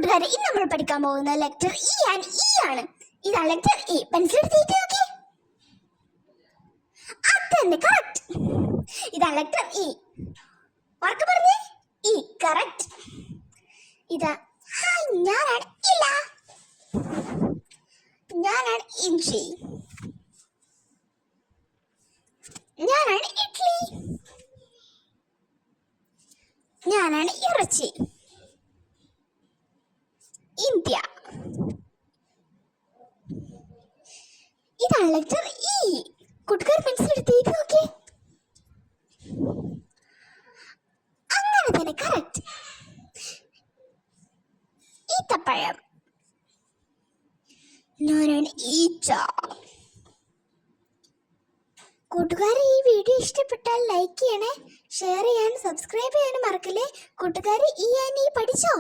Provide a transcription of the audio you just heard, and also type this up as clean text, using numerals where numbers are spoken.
കൂട്ടുകാരെ ഇന്ന് നമ്മൾ പഠിക്കാൻ പോകുന്ന ലെറ്റർ ഇ ആൻഡ് ഇ ആണ്. ഇതാണ് ലെറ്റർ ഇ. പെൻസിൽ എടുത്ത് നോക്കി. അതന്നെ കറക്റ്റ്. ഇതാണ് ലെറ്റർ ഇ. ഉറക്കെ പറഞ്ഞേ. E correct. ഇതാ ഞാനാണ് ഇല. ഞാനാണ് ഇഞ്ചി. ഞാനാണ് ഇഡ്ലി. ഞാനാണ് ഇറച്ചി. ഇന്ത്യ. ഇതാണ് ലെറ്റർ ഇ. കൂട്ടുകാർ പെൻസിൽ എടുത്ത് എഴുതി നോക്കി. അങ്ങനെ തന്നെ കറക്റ്റ്. ഈത്തപ്പഴം. ഞാനാണ് ഈച്ച. കൂട്ടുകാരെ ഈ വീഡിയോ ഇഷ്ടപ്പെട്ടാൽ ലൈക്ക് ചെയ്യണേ, ഷെയർ ചെയ്യാനും സബ്സ്ക്രൈബ് ചെയ്യാനും മറക്കല്ലേ. കൂട്ടുകാരെ ഈ പഠിച്ചോ?